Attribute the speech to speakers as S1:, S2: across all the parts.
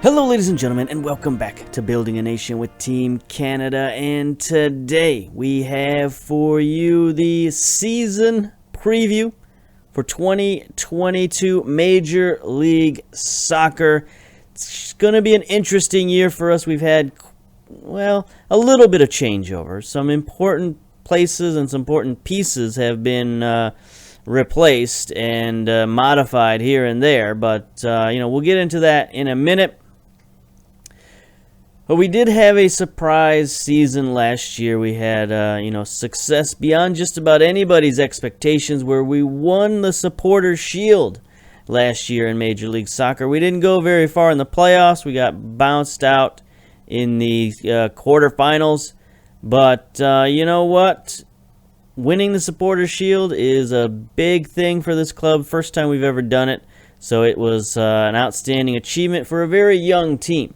S1: Hello ladies and gentlemen, and welcome back to Building a Nation with Team Canada. And today we have for you the season preview for 2022 Major League Soccer. It's going to be an interesting year for us. We've had, well, a little bit of changeover. Some important places and some important pieces have been replaced and modified here and there. But, we'll get into that in a minute. But we did have a surprise season last year. We had, success beyond just about anybody's expectations, where we won the Supporters' Shield last year in Major League Soccer. We didn't go very far in the playoffs. We got bounced out in the quarterfinals. But you know what? Winning the Supporters' Shield is a big thing for this club. First time we've ever done it. So it was an outstanding achievement for a very young team.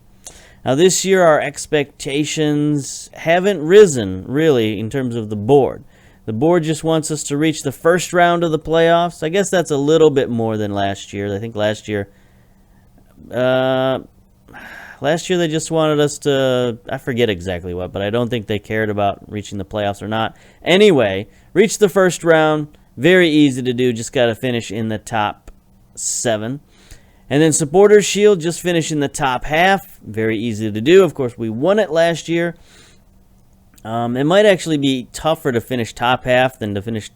S1: Now, this year, our expectations haven't risen, really, in terms of the board. The board just wants us to reach the first round of the playoffs. I guess that's a little bit more than last year. I think last year they just wanted us to, I forget exactly what, but I don't think they cared about reaching the playoffs or not. Anyway, reach the first round. Very easy to do. Just got to finish in the top 7. And then Supporters' Shield, just finish in the top half. Very easy to do. Of course, we won it last year. It might actually be tougher to finish top half than to finish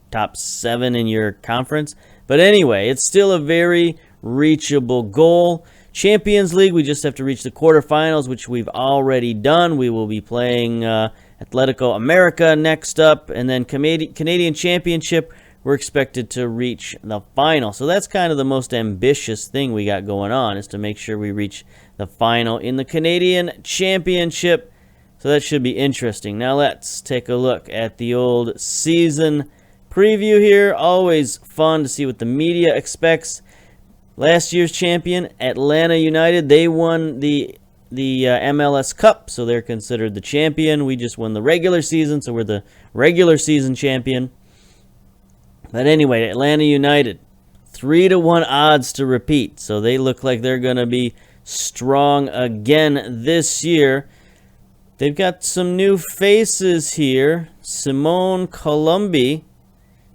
S1: top 7 in your conference. But anyway, it's still a very reachable goal. Champions League, we just have to reach the quarterfinals, which we've already done. We will be playing Atletico America next up. And then Canadian Championship, we're expected to reach the final. So that's kind of the most ambitious thing we got going on, is to make sure we reach the final in the Canadian Championship. So that should be interesting. Now let's take a look at the old season preview here. Always fun to see what the media expects. Last year's champion, Atlanta United, they won the MLS Cup, so they're considered the champion. We just won the regular season, so we're the regular season champion. But anyway, Atlanta United, 3-1 odds to repeat. So they look like they're going to be strong again this year. They've got some new faces here. Simone Colombi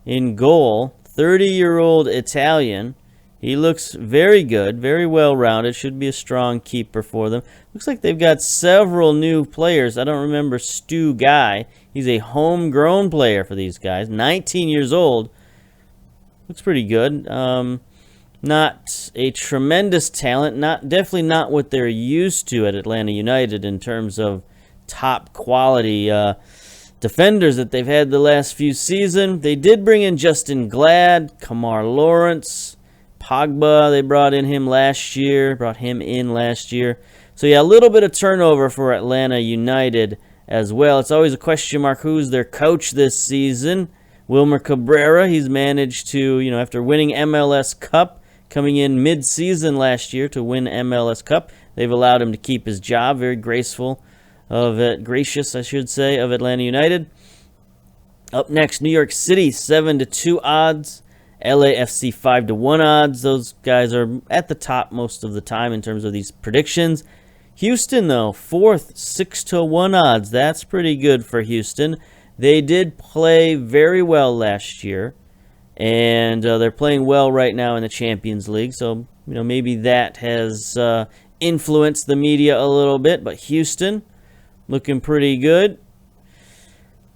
S1: in goal, 30-year-old Italian. He looks very good, very well-rounded. Should be a strong keeper for them. Looks like they've got several new players. I don't remember Stu Guy. He's a homegrown player for these guys, 19 years old. Looks pretty good. Not a tremendous talent. Definitely not what they're used to at Atlanta United in terms of top quality defenders that they've had the last few seasons. They did bring in Justin Glad, Kamar Lawrence, Pogba. They brought him in last year. So yeah, a little bit of turnover for Atlanta United as well. It's always a question mark who's their coach this season. Wilmer Cabrera, he's managed to, after winning MLS Cup, coming in mid-season last year to win MLS Cup, they've allowed him to keep his job. Very gracious, of Atlanta United. Up next, New York City, 7-2 odds. LAFC 5-1 odds. Those guys are at the top most of the time in terms of these predictions. Houston, though, 4th, 6-1 odds. That's pretty good for Houston. They did play very well last year, and they're playing well right now in the Champions League. So, maybe that has influenced the media a little bit. But Houston, looking pretty good.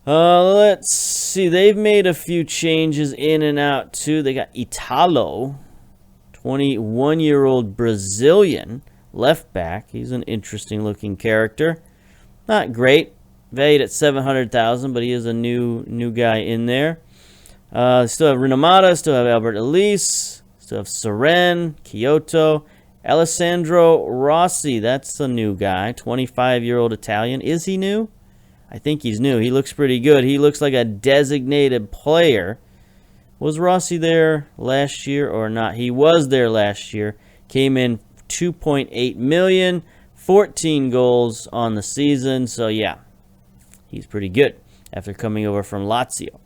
S1: Let's see. They've made a few changes in and out, too. They got Italo, 21-year-old Brazilian left back. He's an interesting-looking character. Not great. Valued at $700,000, but he is a new guy in there. Still have Renamada, still have Albert Elise, still have Seren, Kyoto, Alessandro Rossi. That's a new guy, 25-year-old Italian. Is he new? I think he's new. He looks pretty good. He looks like a designated player. Was Rossi there last year or not? He was there last year. Came in $2.8 million, 14 goals on the season. So yeah, he's pretty good after coming over from Lazio.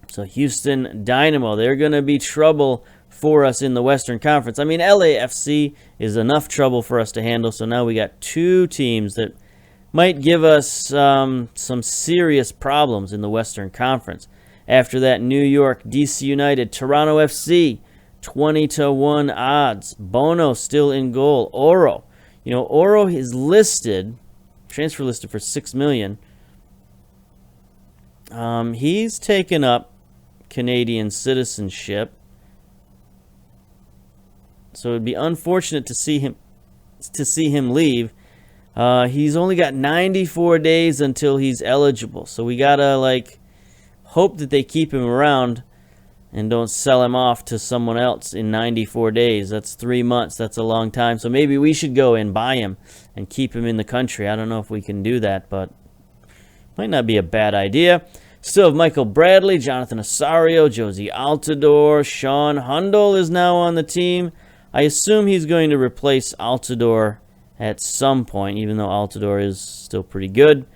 S1: So Houston Dynamo, they're going to be trouble for us in the Western Conference. I mean, LAFC is enough trouble for us to handle, so now we got two teams that might give us some serious problems in the Western Conference. After that, New York, DC United, Toronto FC, 20-1 odds. Bono still in goal. Oro. You know, Oro is listed, transfer listed for $6 million. He's taken up Canadian citizenship, so it'd be unfortunate to see him leave. He's only got 94 days until he's eligible, so we gotta hope that they keep him around and don't sell him off to someone else in 94 days. That's 3 months. That's a long time. So maybe we should go and buy him and keep him in the country. I don't know if we can do that, but might not be a bad idea. Still have Michael Bradley, Jonathan Osorio, Josie Altidore. Sean Hundle is now on the team. I assume he's going to replace Altidore at some point, even though Altidore is still pretty good.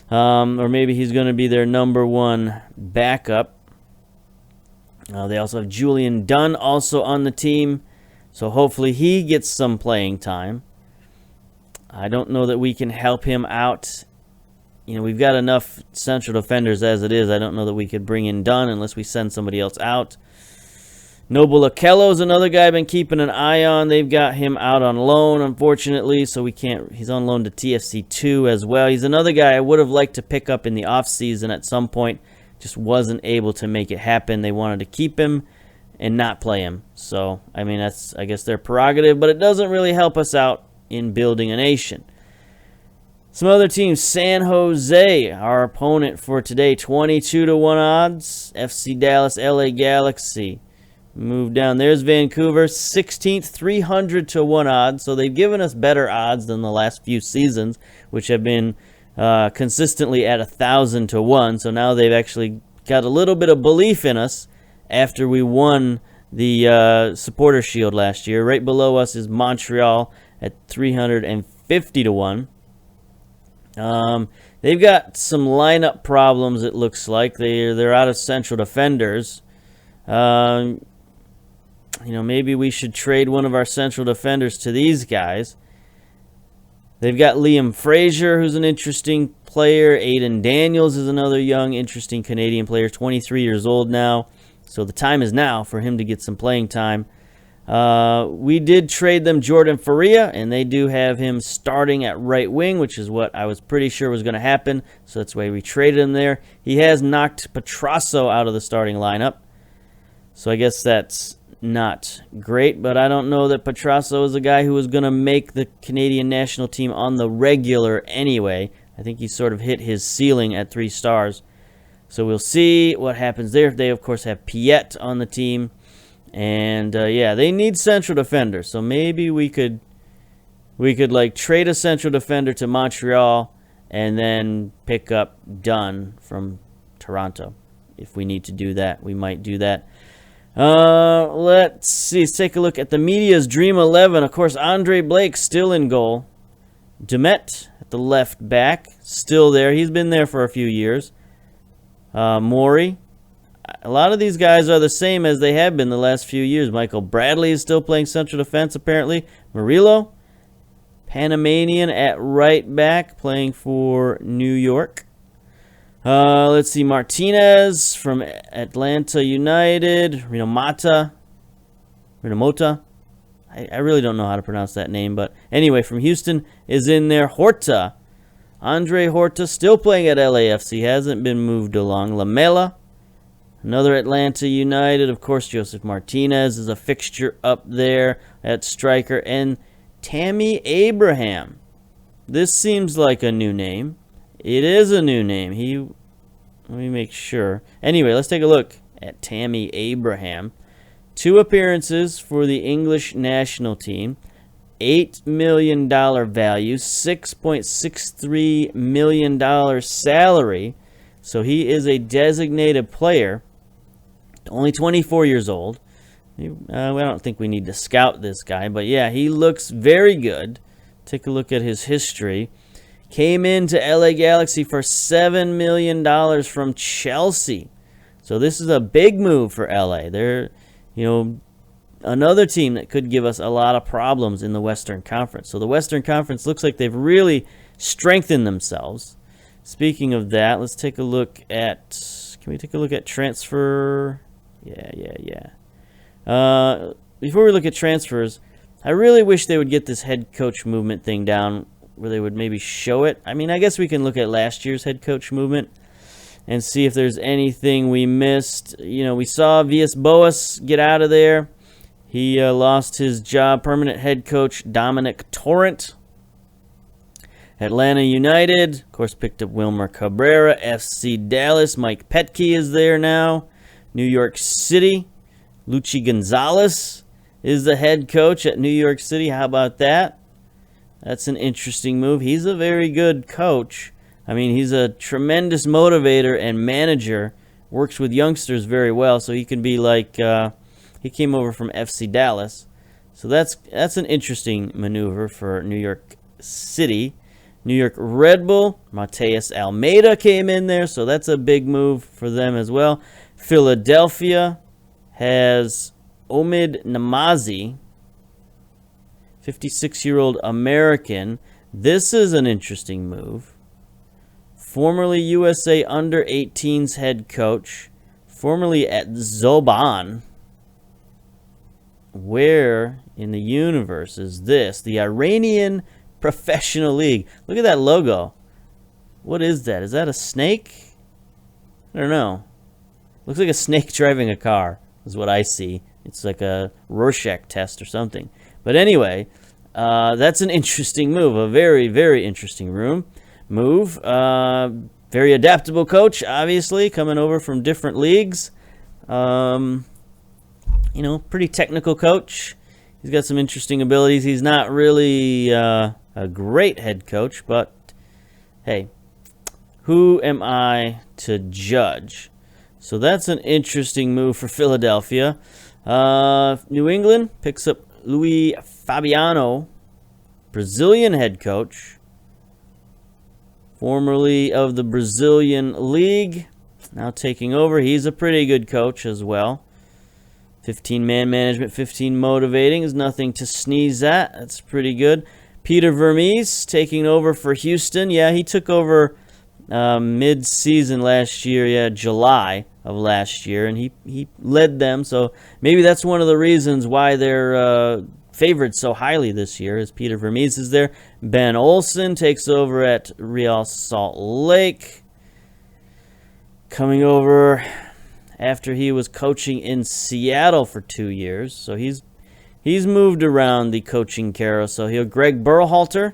S1: Or maybe he's going to be their number one backup. They also have Julian Dunn also on the team, so hopefully he gets some playing time. I don't know that we can help him out. You know, we've got enough central defenders as it is. I don't know that we could bring in Dunn unless we send somebody else out. Noble Okello's another guy I've been keeping an eye on. They've got him out on loan, unfortunately, so we can't. He's on loan to TFC2 as well. He's another guy I would have liked to pick up in the offseason at some point. Just wasn't able to make it happen. They wanted to keep him and not play him. So, I mean, that's, I guess, their prerogative, but it doesn't really help us out in building a nation. Some other teams, San Jose, our opponent for today, 22-1 odds. FC Dallas, LA Galaxy. Move down. There's Vancouver, 16th, 300-1 odds. So they've given us better odds than the last few seasons, which have been consistently at 1,000-1. So now they've actually got a little bit of belief in us after we won the Supporter Shield last year. Right below us is Montreal at 350-1. They've got some lineup problems, it looks like. They're out of central defenders. You know, maybe we should trade one of our central defenders to these guys. They've got Liam Fraser, who's an interesting player. Aiden Daniels is another young, interesting Canadian player, 23 years old now. So the time is now for him to get some playing time. We did trade them Jordan Faria, and they do have him starting at right wing, which is what I was pretty sure was going to happen. So that's why we traded him there. He has knocked Petrasso out of the starting lineup. So I guess that's not great, but I don't know that Petrasso is a guy who was going to make the Canadian national team on the regular anyway. I think he sort of hit his ceiling at 3 stars. So we'll see what happens there. They, of course, have Piet on the team. And, yeah, they need central defenders. So maybe we could trade a central defender to Montreal and then pick up Dunn from Toronto. If we need to do that, we might do that. Let's see. Let's take a look at the media's Dream 11. Of course, Andre Blake still in goal. Demet at the left back, still there. He's been there for a few years. Maury. A lot of these guys are the same as they have been the last few years. Michael Bradley is still playing central defense, apparently. Murillo, Panamanian at right back, playing for New York. Let's see, Martinez from Atlanta United. Rino Mota. I really don't know how to pronounce that name, but anyway, from Houston is in there. Horta. Andre Horta, still playing at LAFC, hasn't been moved along. Lamela. Another Atlanta United. Of course, Joseph Martinez is a fixture up there at striker. And Tammy Abraham. This seems like a new name. It is a new name. Let me make sure. Anyway, let's take a look at Tammy Abraham. 2 appearances for the English national team. $8 million value. $6.63 million salary. So he is a designated player. Only 24 years old. I don't think we need to scout this guy, but yeah, he looks very good. Take a look at his history. Came into LA Galaxy for $7 million from Chelsea. So this is a big move for LA. They're, another team that could give us a lot of problems in the Western Conference. So the Western Conference looks like they've really strengthened themselves. Speaking of that, let's take a look at, can we take a look at transfer? Yeah. Before we look at transfers, I really wish they would get this head coach movement thing down where they would maybe show it. I mean, I guess we can look at last year's head coach movement and see if there's anything we missed. You know, we saw V.S. Boas get out of there. He lost his job, permanent head coach Dominic Torrent. Atlanta United, of course, picked up Wilmer Cabrera. FC Dallas, Mike Petke is there now. New York City, Luchi Gonzalez is the head coach at New York City. How about that? That's an interesting move. He's a very good coach. I mean, he's a tremendous motivator and manager. Works with youngsters very well, so he can be like, he came over from FC Dallas. So that's an interesting maneuver for New York City. New York Red Bull, Mateus Almeida came in there, so that's a big move for them as well. Philadelphia has Omid Namazi, 56-year-old American. This is an interesting move. Formerly USA Under-18s head coach, formerly at Zoban. Where in the universe is this? The Iranian Professional League. Look at that logo. What is that? Is that a snake? I don't know. Looks like a snake driving a car is what I see. It's like a Rorschach test or something. But anyway, that's an interesting move. A very, very interesting move. Very adaptable coach, obviously, coming over from different leagues. You know, pretty technical coach. He's got some interesting abilities. He's not really a great head coach, but hey, who am I to judge? So that's an interesting move for Philadelphia. New England picks up Luis Fabiano, Brazilian head coach, formerly of the Brazilian League, now taking over. He's a pretty good coach as well. 15 man management, 15 motivating is nothing to sneeze at. That's pretty good. Peter Vermees taking over for Houston. Yeah, he took over mid-season last year, July of last year, and he led them. So maybe that's one of the reasons why they're favored so highly this year, is Peter Vermees is there. Ben Olsen takes over at Real Salt Lake, coming over after he was coaching in Seattle for 2 years. So he's moved around the coaching carousel here. Greg Berhalter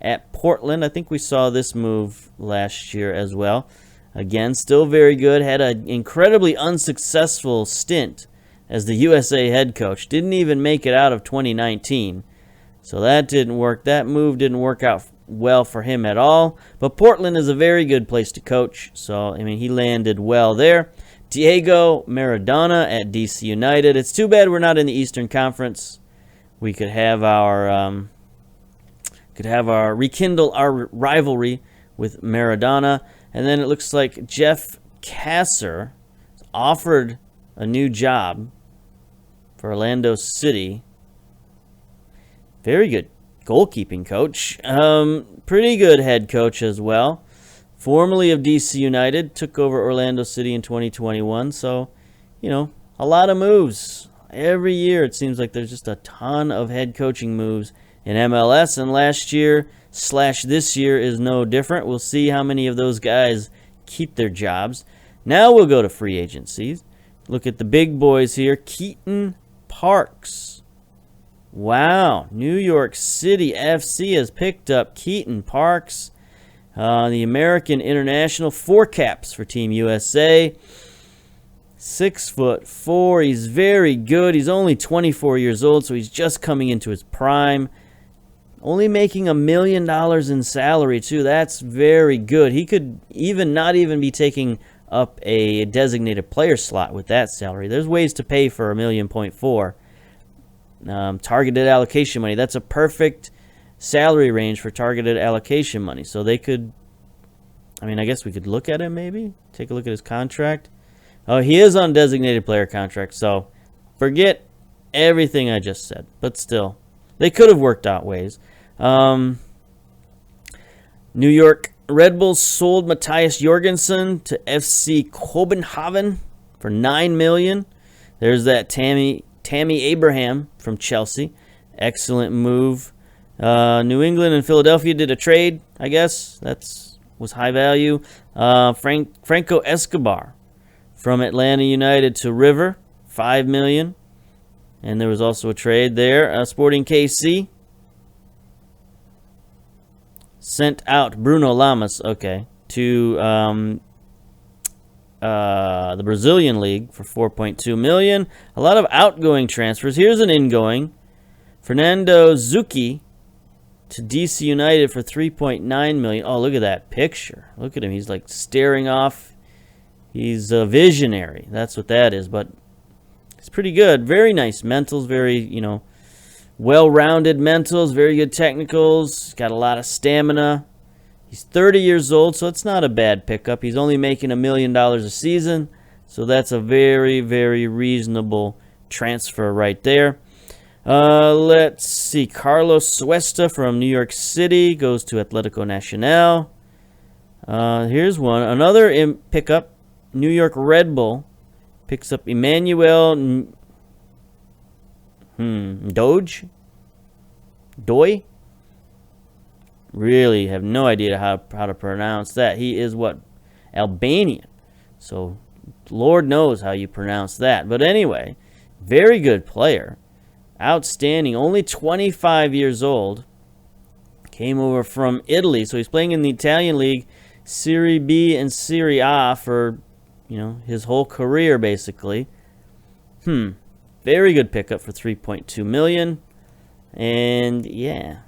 S1: at Portland. I think we saw this move last year as well. Again, still very good. Had an incredibly unsuccessful stint as the USA head coach. Didn't even make it out of 2019. So that didn't work. That move didn't work out well for him at all. But Portland is a very good place to coach. So, I mean, he landed well there. Diego Maradona at DC United. It's too bad we're not in the Eastern Conference. We could have our rekindle our rivalry with Maradona. And then it looks like Jeff Kasser offered a new job for Orlando City. Very good goalkeeping coach. Pretty good head coach as well. Formerly of DC United, took over Orlando City in 2021. So, you know, a lot of moves. Every year it seems like there's just a ton of head coaching moves in MLS. And last year / this year is no different. We'll see how many of those guys keep their jobs. Now we'll go to free agencies. Look at the big boys here. Keaton Parks. Wow. New York City FC has picked up Keaton Parks. The American International, 4 caps for Team USA. 6'4". He's very good. He's only 24 years old, so he's just coming into his prime. Only making $1 million in salary, too. That's very good. He could not even be taking up a designated player slot with that salary. There's ways to pay for $1.4 million. Targeted allocation money. That's a perfect salary range for targeted allocation money. So they could, I mean, I guess we could look at him maybe. Take a look at his contract. Oh, he is on designated player contract. So forget everything I just said. But still, they could have worked out ways. New York Red Bulls sold Matthias Jorgensen to FC Copenhagen for $9 million. There's that Tammy Abraham from Chelsea. Excellent move. New England and Philadelphia did a trade, I guess. Was high value. Franco Escobar from Atlanta United to River, $5 million. And there was also a trade there. Sporting KC sent out Bruno Lamas, to the Brazilian League for $4.2 million. A lot of outgoing transfers. Here's an ingoing. Fernando Zucchi to DC United for $3.9 million. Oh, look at that picture. Look at him. He's like staring off. He's a visionary. That's what that is. But it's pretty good. Very nice mentals. Very, well-rounded mentals. Very good technicals. Got a lot of stamina. He's 30 years old, so it's not a bad pickup. He's only making $1 million a season. So that's a very, very reasonable transfer right there. Let's see. Carlos Suesta from New York City goes to Atletico Nacional. Here's one. Another pickup. New York Red Bull picks up Emmanuel Doy? Really have no idea how to pronounce that. He is Albanian. So Lord knows how you pronounce that. But anyway, very good player. Outstanding. Only 25 years old. Came over from Italy. So he's playing in the Italian league, Serie B and Serie A for, his whole career basically. Very good pickup for $3.2 million. And yeah.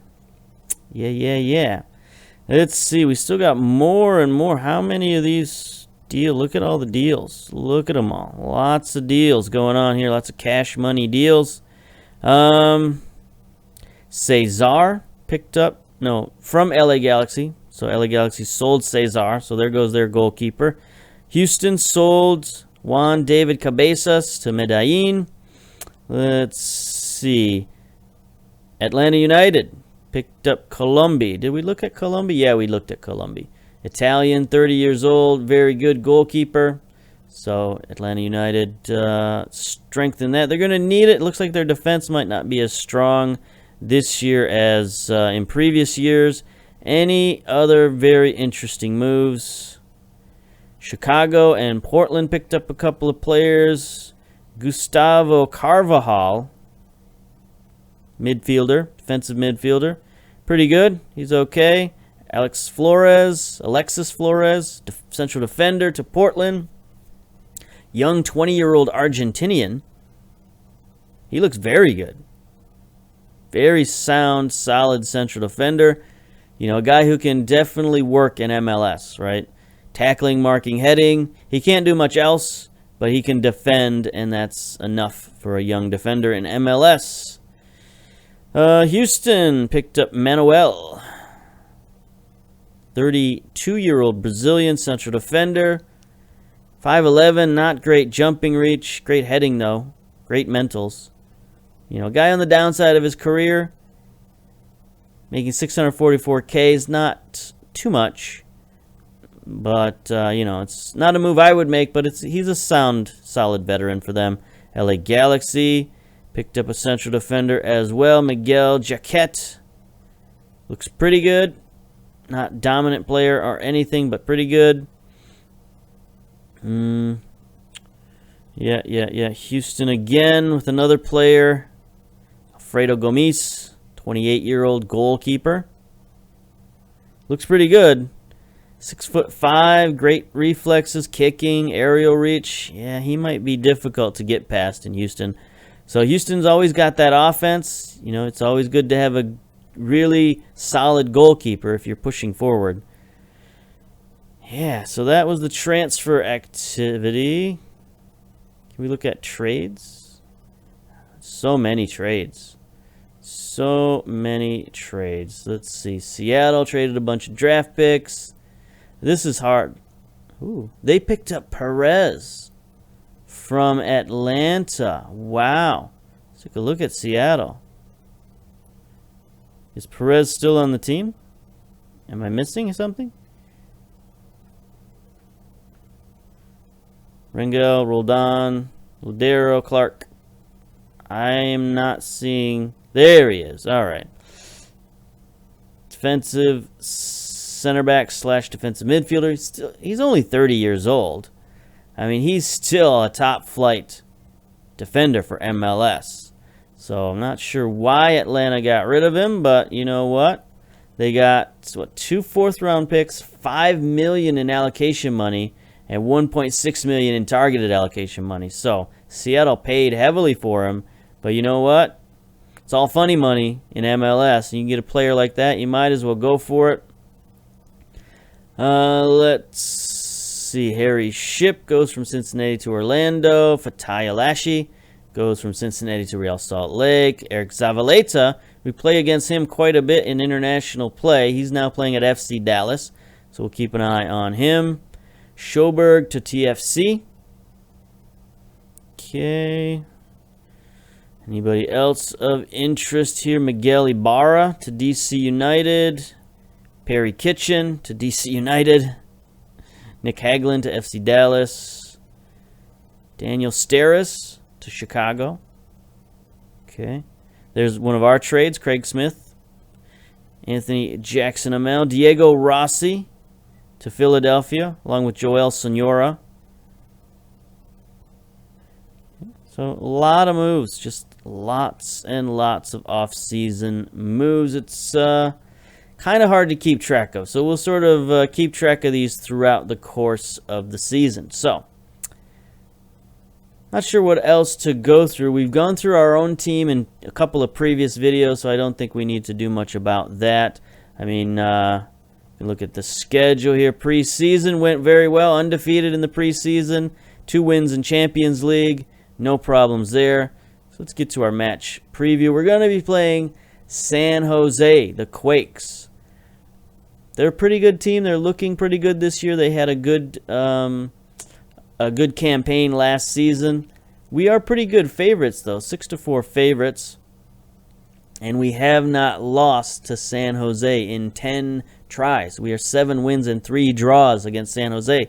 S1: Let's see. We still got more and more. How many of these deals? Look at all the deals. Look at them all. Lots of deals going on here. Lots of cash money deals. Cesar picked up, from LA Galaxy. So LA Galaxy sold Cesar. So there goes their goalkeeper. Houston sold Juan David Cabezas to Medellin. Let's see. Atlanta United picked up Colombi. Did we look at Colombi? Yeah, we looked at Colombi. Italian, 30 years old, very good goalkeeper. So Atlanta United strengthen that. They're going to need it. It looks like their defense might not be as strong this year as in previous years. Any other very interesting moves? Chicago and Portland picked up a couple of players. Gustavo Carvajal, defensive midfielder. Pretty good. He's okay. Alexis Flores, central defender to Portland. Young 20-year-old Argentinian. He looks very good. Very sound, solid central defender. A guy who can definitely work in MLS, right? Tackling, marking, heading. He can't do much else, but he can defend, and that's enough for a young defender in MLS. Houston picked up Manuel, 32-year-old Brazilian central defender. 5'11", not great jumping reach, great heading though, great mentals. A guy on the downside of his career, making $644K is not too much, but it's not a move I would make, but he's a sound, solid veteran for them. LA Galaxy picked up a central defender as well, Miguel Jaquet. Looks pretty good. Not dominant player or anything, but pretty good. Yeah. Houston again with another player. Alfredo Gomes, 28-year-old goalkeeper. Looks pretty good. 6'5", great reflexes, kicking, aerial reach. Yeah, he might be difficult to get past in Houston. So Houston's always got that offense. It's always good to have a really solid goalkeeper if you're pushing forward. Yeah, so that was the transfer activity. Can we look at trades? So many trades. Let's see. Seattle traded a bunch of draft picks. This is hard. Ooh, they picked up Perez from Atlanta. Wow. Take a look at Seattle. Is Perez still on the team? Am I missing something? Rangel, Roldan, Ladero, Clark. I am not seeing. There he is. All right. Defensive center back / defensive midfielder. He's only 30 years old. I mean, he's still a top flight defender for MLS. So I'm not sure why Atlanta got rid of him, but you know what? They got 2 4th-round picks, $5 million in allocation money, and $1.6 million in targeted allocation money. So Seattle paid heavily for him, but you know what? It's all funny money in MLS. You can get a player like that, you might as well go for it. Let's see. Harry Shipp goes from Cincinnati to Orlando. Fatai Alashi goes from Cincinnati to Real Salt Lake. Eric Zavaleta, we play against him quite a bit in international play. He's now playing at FC Dallas, so we'll keep an eye on him. Schoberg to TFC. Okay. Anybody else of interest here? Miguel Ibarra to DC United. Perry Kitchen to DC United. Nick Haglund to FC Dallas. Daniel Steris to Chicago. Okay. There's one of our trades, Craig Smith. Anthony Jackson Amel. Diego Rossi to Philadelphia, along with Joel Sonora. So a lot of moves, just lots and lots of off-season moves. It's kind of hard to keep track of. So we'll sort of keep track of these throughout the course of the season. So, not sure what else to go through. We've gone through our own team in a couple of previous videos, so I don't think we need to do much about that. I mean, look at the schedule here. Preseason went very well. Undefeated in the preseason. 2 wins in Champions League. No problems there. So let's get to our match preview. We're going to be playing San Jose, the Quakes. They're a pretty good team. They're looking pretty good this year. They had a good campaign last season. We are pretty good favorites, though. 6-4 favorites. And we have not lost to San Jose in 10 tries. We are 7 wins and 3 draws against San Jose.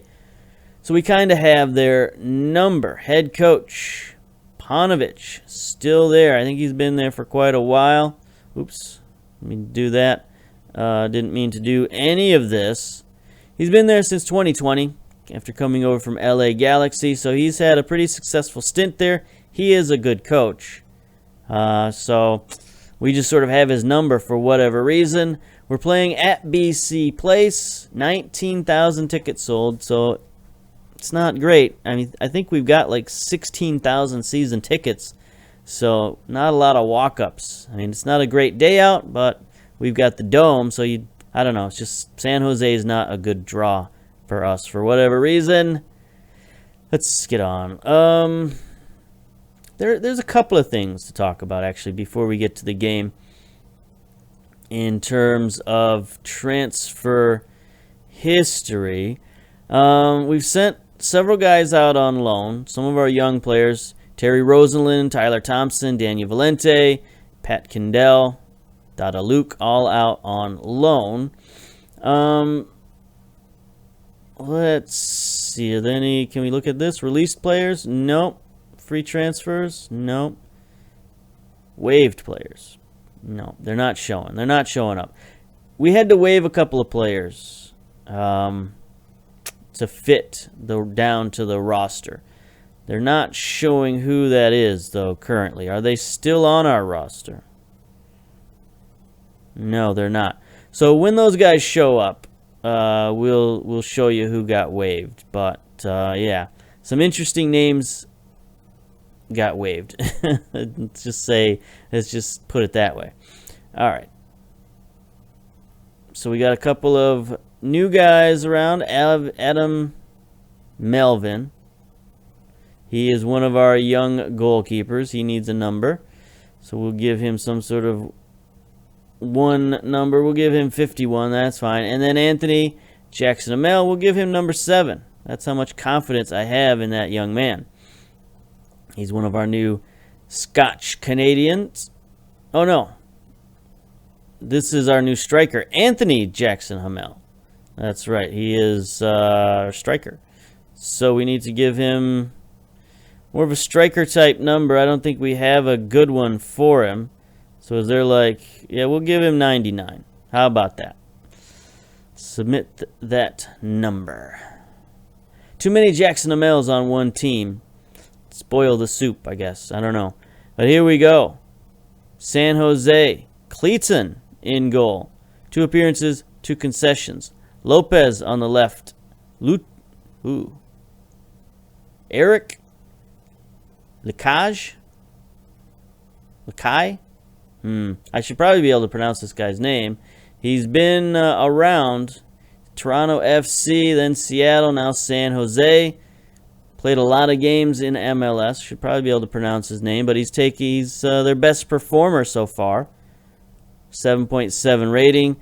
S1: So we kind of have their number. Head coach, Panovich, still there. I think he's been there for quite a while. Oops, let me do that. Didn't mean to do any of this. He's been there since 2020 after coming over from LA Galaxy. So he's had a pretty successful stint there. He is a good coach. So we just sort of have his number for whatever reason. We're playing at BC Place. 19,000 tickets sold. So it's not great. I mean, I think we've got like 16,000 season tickets, so not a lot of walk-ups. I mean, it's not a great day out, but we've got the Dome, so I don't know. It's just San Jose is not a good draw for us for whatever reason. Let's get on. There's a couple of things to talk about, actually, before we get to the game in terms of transfer history. We've sent several guys out on loan. Some of our young players, Terry Rosenlund, Tyler Thompson, Daniel Valente, Pat Kendall, Dada Luke, all out on loan. Let's see. Are there any? Can we look at this? Released players? Nope. Free transfers? Nope. Waived players? No, they're not showing. They're not showing up. We had to waive a couple of players to fit down to the roster. They're not showing who that is, though, currently. Are they still on our roster? No, they're not. So when those guys show up, we'll show you who got waived. But, yeah, some interesting names got waived. Let's just put it that way. All right. So we got a couple of new guys around. Adam Melvin. He is one of our young goalkeepers. He needs a number. So we'll give him some sort of one number. We'll give him 51. That's fine. And then Anthony Jackson Amel, we'll give him number 7. That's how much confidence I have in that young man. He's one of our new Scotch Canadians. Oh, no. This is our new striker, Anthony Jackson Hamel. That's right. He is our striker. So we need to give him more of a striker type number. I don't think we have a good one for him. So is there like, yeah, we'll give him 99. How about that? Submit that number. Too many Jackson Hamels on one team. Spoil the soup, I guess. I don't know. But here we go. San Jose. Cleaton in goal. 2 appearances, 2 concessions. Lopez on the left. Eric Lakai? I should probably be able to pronounce this guy's name. He's been around Toronto FC, then Seattle, now San Jose. Played a lot of games in MLS. Should probably be able to pronounce his name, but he's their best performer so far. 7.7 rating.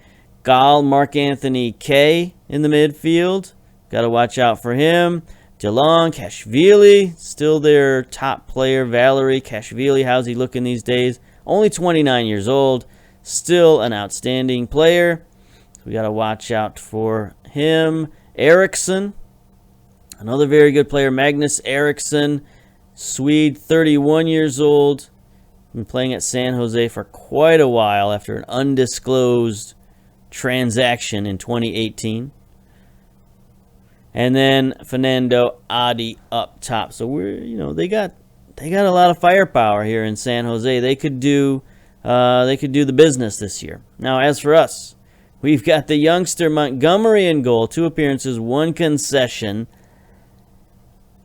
S1: Gal Mark-Anthony K in the midfield. Got to watch out for him. DeLong, Kashvili, still their top player. Valerie Kashvili, how's he looking these days? Only 29 years old. Still an outstanding player. So we got to watch out for him. Eriksson, another very good player. Magnus Eriksson, Swede, 31 years old. Been playing at San Jose for quite a while after an undisclosed transaction in 2018. And then Fernando Adi up top. So they got a lot of firepower here in San Jose. They could do the business this year. Now, as for us, we've got the youngster Montgomery in goal. 2 appearances, 1 concession.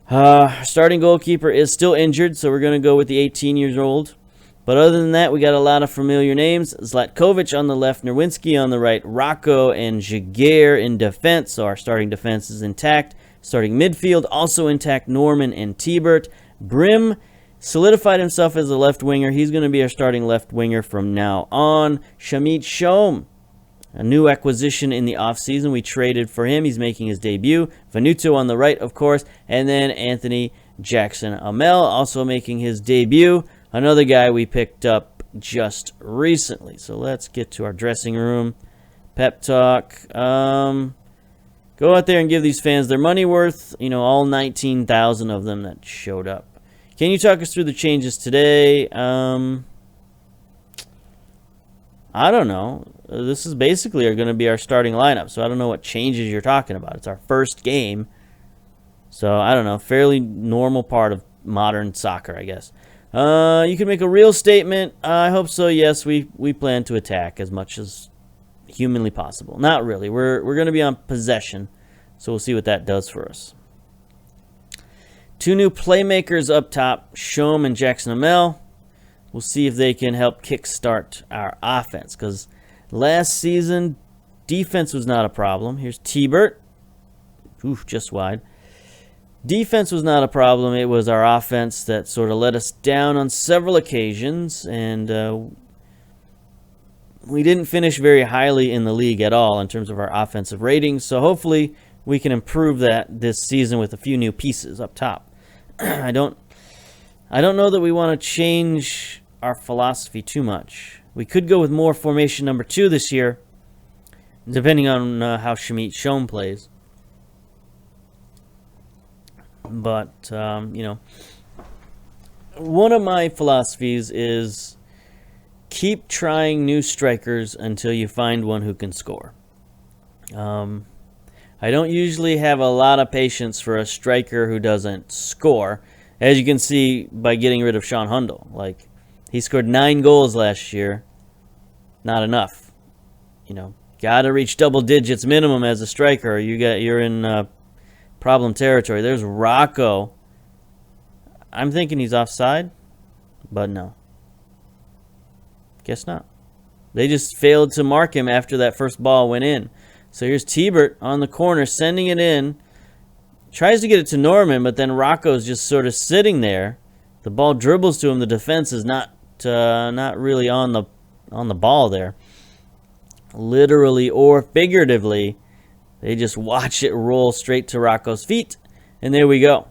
S1: Starting goalkeeper is still injured, so we're going to go with the 18-year-old. But other than that, we got a lot of familiar names. Zlatkovic on the left, Nerwinski on the right, Rocco and Jaguar in defense. So our starting defense is intact. Starting midfield also intact, Norman and Tibert. Brim solidified himself as a left winger. He's going to be our starting left winger from now on. Shamit Shom, a new acquisition in the offseason. We traded for him. He's making his debut. Vanuto on the right, of course. And then Anthony Jackson Hamel also making his debut. Another guy we picked up just recently. So let's get to our dressing room. Pep talk. Go out there and give these fans their money worth. All 19,000 of them that showed up. Can you talk us through the changes today? I don't know. This is basically going to be our starting lineup. So I don't know what changes you're talking about. It's our first game. So I don't know. Fairly normal part of modern soccer, I guess. You can make a real statement. I hope so. Yes, we plan to attack as much as humanly possible. Not really. We're going to be on possession, so we'll see what that does for us. 2 new playmakers up top, Shom and Jackson Hamel. We'll see if they can help kickstart our offense, because last season defense was not a problem. Here's Tibert. Just wide. Defense was not a problem. It was our offense that sort of let us down on several occasions, and we didn't finish very highly in the league at all in terms of our offensive ratings. So hopefully we can improve that this season with a few new pieces up top. I don't know that we want to change our philosophy too much. We could go with more formation number 2 this year, depending on how Shamit Shom plays. But, one of my philosophies is keep trying new strikers until you find one who can score. I don't usually have a lot of patience for a striker who doesn't score, as you can see by getting rid of Sean Hundle. Like, he scored 9 goals last year. Not enough. Got to reach double digits minimum as a striker. You're in problem territory. There's Rocco. I'm thinking he's offside, but no. Guess not. They just failed to mark him after that first ball went in. So here's Tibert on the corner, sending it in. Tries to get it to Norman, but then Rocco's just sort of sitting there. The ball dribbles to him. The defense is not really on the ball there. Literally or figuratively, they just watch it roll straight to Rocco's feet, and there we go.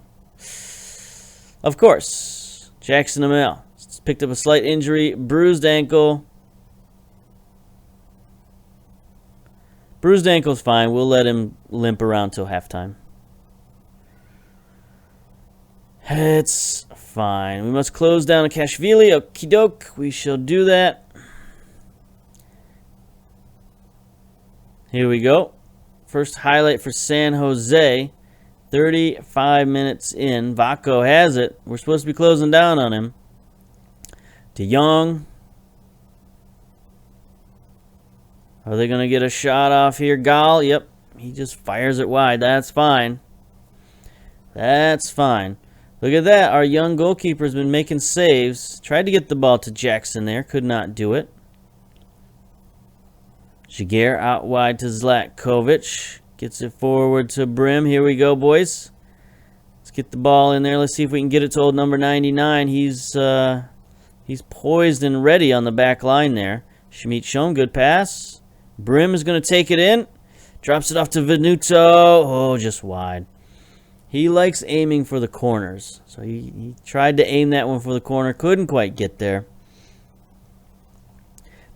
S1: Of course, Jackson Hamel picked up a slight injury, bruised ankle. Bruised ankle's fine. We'll let him limp around till halftime. It's fine. We must close down Akashvili. Okie doke. We shall do that. Here we go. First highlight for San Jose. 35 minutes in. Vaco has it. We're supposed to be closing down on him. De Jong. Are they going to get a shot off here? Gall. Yep. He just fires it wide. That's fine. That's fine. Look at that. Our young goalkeeper's been making saves. Tried to get the ball to Jackson there. Could not do it. Jaguar out wide to Zlatkovic. Gets it forward to Brim. Here we go, boys. Let's get the ball in there. Let's see if we can get it to old number 99. He's poised and ready on the back line there. Schmidt Schoen, good pass. Brim is going to take it in. Drops it off to Venuto. Oh, just wide. He likes aiming for the corners. So he tried to aim that one for the corner. Couldn't quite get there.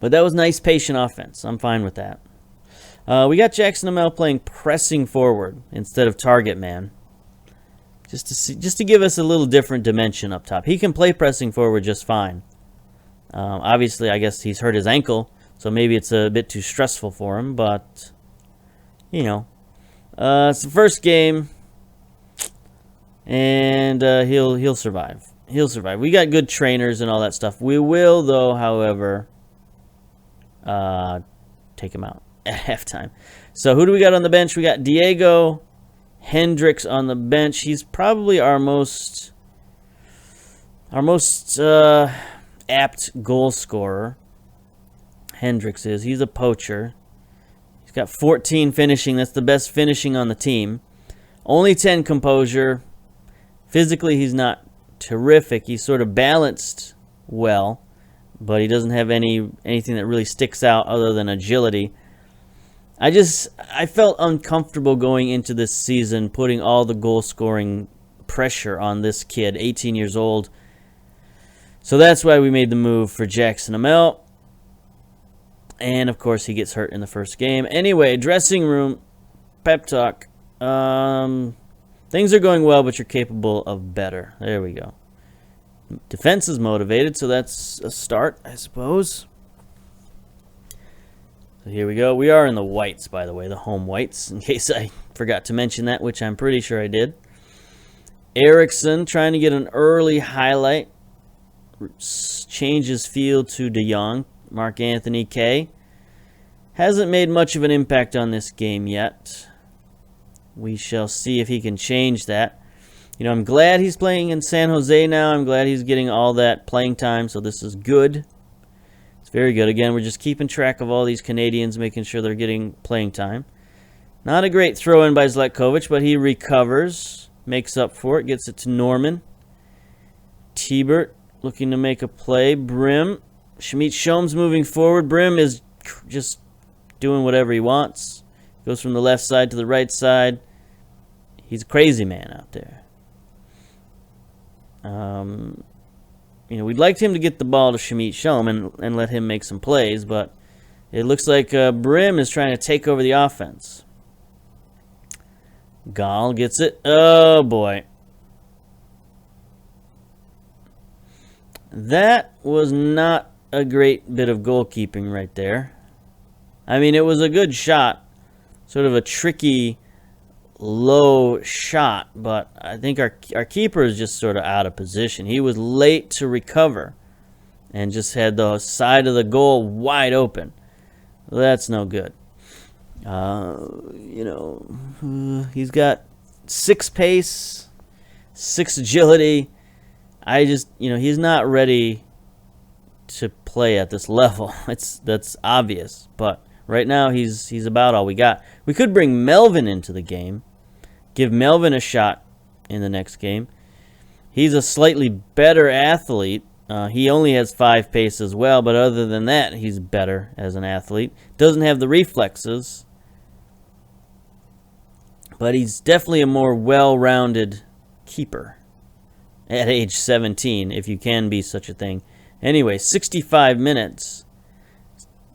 S1: But that was nice, patient offense. I'm fine with that. We got Jackson Amell playing pressing forward instead of target man. Just to give us a little different dimension up top. He can play pressing forward just fine. Obviously, I guess he's hurt his ankle, so maybe it's a bit too stressful for him. But, you know, it's the first game, and he'll survive. He'll survive. We got good trainers and all that stuff. We will, though, however, take him out at halftime. So who do we got on the bench? We got Diego Hendricks on the bench. He's probably our most apt goal scorer. Hendricks is. He's a poacher. He's got 14 finishing. That's the best finishing on the team. Only 10 composure. Physically, he's not terrific. He's sort of balanced well, but he doesn't have anything that really sticks out other than agility. I felt uncomfortable going into this season, putting all the goal-scoring pressure on this kid, 18 years old. So that's why we made the move for Jackson Amell. And, of course, he gets hurt in the first game. Anyway, dressing room, pep talk. Things are going well, but you're capable of better. There we go. Defense is motivated, so that's a start, I suppose. So here we go. We are in the whites, by the way, the home whites, in case I forgot to mention that, which I'm pretty sure I did. Eriksson trying to get an early highlight. Changes field to De Jong. Mark Anthony K. Hasn't made much of an impact on this game yet. We shall see if he can change that. You know, I'm glad he's playing in San Jose now. I'm glad he's getting all that playing time, so this is good. It's very good. Again, we're just keeping track of all these Canadians, making sure they're getting playing time. Not a great throw-in by Zlatkovic, but he recovers, makes up for it, gets it to Norman. Tibert looking to make a play. Brim. Schmidt Schoen's moving forward. Brim is just doing whatever he wants. Goes from the left side to the right side. He's a crazy man out there. You know, we'd like him to get the ball to Schmidt Schoen and let him make some plays, but it looks like Brim is trying to take over the offense. Gall gets it. Oh, boy. That was not a great bit of goalkeeping right there. I mean, it was a good shot. Sort of a tricky, low shot, but I think our keeper is just sort of out of position. He was late to recover and just had the side of the goal wide open. That's no good. You know, he's got 6 pace, 6 agility. You know, he's not ready to play at this level. That's obvious, but right now he's about all we got. We could bring Melvin into the game, give Melvin a shot in the next game. He's a slightly better athlete. He only has 5 pace as well, but other than that, he's better as an athlete. Doesn't have the reflexes, but he's definitely a more well-rounded keeper at age 17, if you can be such a thing. Anyway, 65 minutes.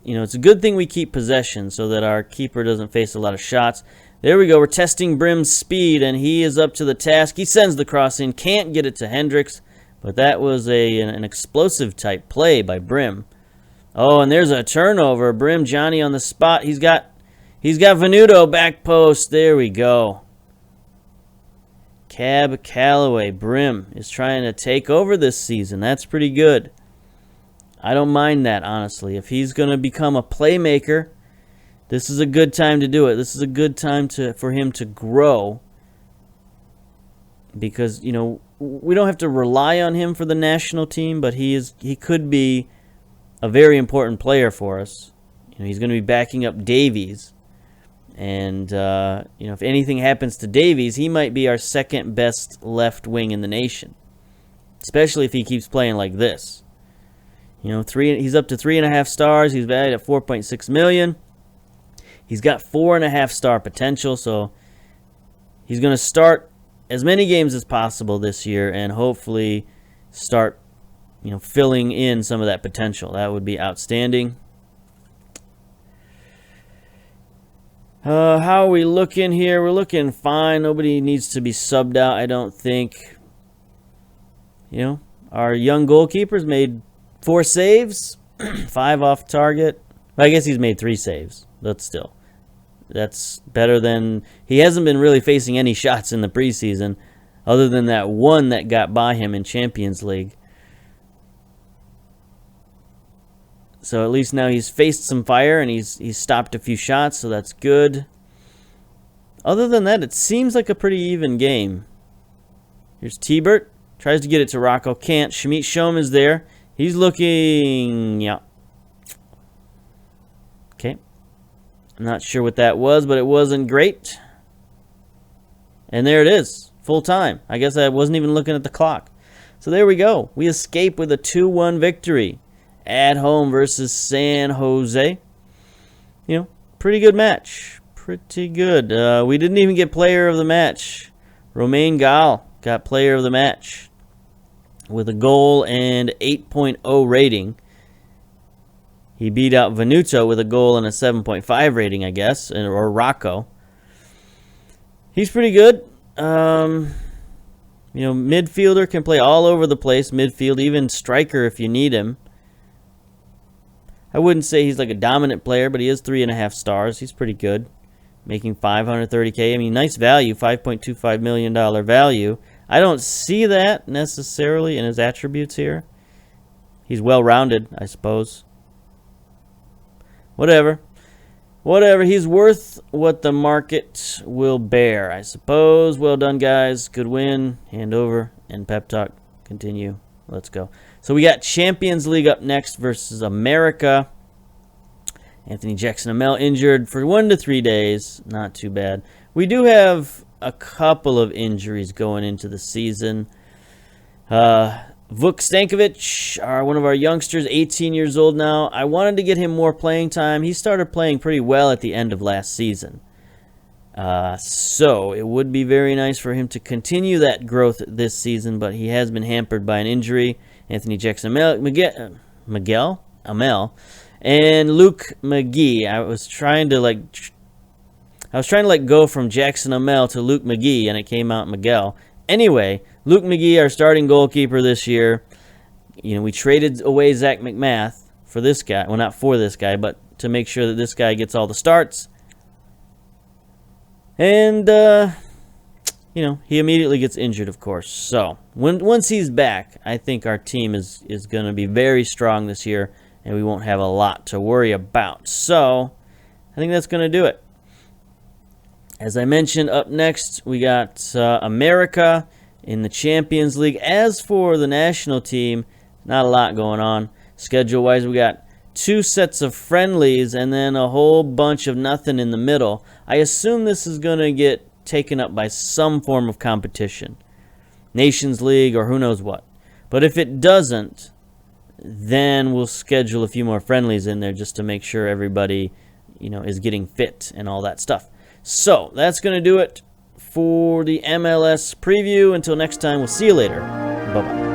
S1: You know, it's a good thing we keep possession so that our keeper doesn't face a lot of shots. There we go. We're testing Brim's speed, and he is up to the task. He sends the cross in. Can't get it to Hendricks, but that was an explosive type play by Brim. Oh, and there's a turnover. Brim, Johnny on the spot. He's got Venuto back post. There we go. Cab Calloway. Brim is trying to take over this season. That's pretty good. I don't mind that, honestly. If he's going to become a playmaker, this is a good time to do it. This is a good time for him to grow. Because, you know, we don't have to rely on him for the national team, but he could be a very important player for us. You know, he's going to be backing up Davies. And, you know, if anything happens to Davies, he might be our second best left wing in the nation. Especially if he keeps playing like this. You know, he's up to 3.5 stars. He's valued at $4.6 million. He's got 4.5 star potential, so he's going to start as many games as possible this year and hopefully start, you know, filling in some of that potential. That would be outstanding. How are we looking here? We're looking fine. Nobody needs to be subbed out, I don't think. You know, our young goalkeepers made 4 saves, 5 off target. Well, I guess he's made 3 saves, but still. That's better than... He hasn't been really facing any shots in the preseason other than that one that got by him in Champions League. So at least now he's faced some fire and he's stopped a few shots, so that's good. Other than that, it seems like a pretty even game. Here's T-Bert. Tries to get it to Rocco. Can't. Shamit Shom is there. He's looking... Yeah. Okay. I'm not sure what that was, but it wasn't great. And there it is. Full time. I guess I wasn't even looking at the clock. So there we go. We escape with a 2-1 victory. At home versus San Jose. You know, pretty good match. Pretty good. We didn't even get player of the match. Romain Gall got player of the match with a goal and 8.0 rating. He beat out Venuto with a goal and a 7.5 rating, I guess, or Rocco. He's pretty good. You know, midfielder, can play all over the place. Midfield, even striker if you need him. I wouldn't say he's like a dominant player, but he is 3.5 stars. He's pretty good. Making $530K. I mean, nice value, $5.25 million value. I don't see that necessarily in his attributes here. He's well-rounded, I suppose. Whatever. Whatever. He's worth what the market will bear, I suppose. Well done, guys. Good win. Hand over and pep talk. Continue. Let's go. So we got Champions League up next versus America. Anthony Jackson-Amell injured for 1 to 3 days. Not too bad. We do have a couple of injuries going into the season. Vuk Stankovic, one of our youngsters, 18 years old now. I wanted to get him more playing time. He started playing pretty well at the end of last season. So it would be very nice for him to continue that growth this season, but he has been hampered by an injury. Anthony Jackson-Amell, Miguel Amell, and Luke McGee. I was trying to let go from Jackson-Amell to Luke McGee, and it came out Miguel. Anyway, Luke McGee, our starting goalkeeper this year. You know, we traded away Zach McMath for this guy. Well, not for this guy, but to make sure that this guy gets all the starts. And, you know, he immediately gets injured, of course. So, once he's back, I think our team is going to be very strong this year, and we won't have a lot to worry about. So, I think that's going to do it. As I mentioned, up next, we got America in the Champions League. As for the national team, not a lot going on. Schedule-wise, we got 2 sets of friendlies and then a whole bunch of nothing in the middle. I assume this is going to get taken up by some form of competition. Nations League or who knows what. But if it doesn't, then we'll schedule a few more friendlies in there just to make sure everybody, you know, is getting fit and all that stuff. So, that's going to do it for the MLS preview. Until next time, we'll see you later. Bye-bye.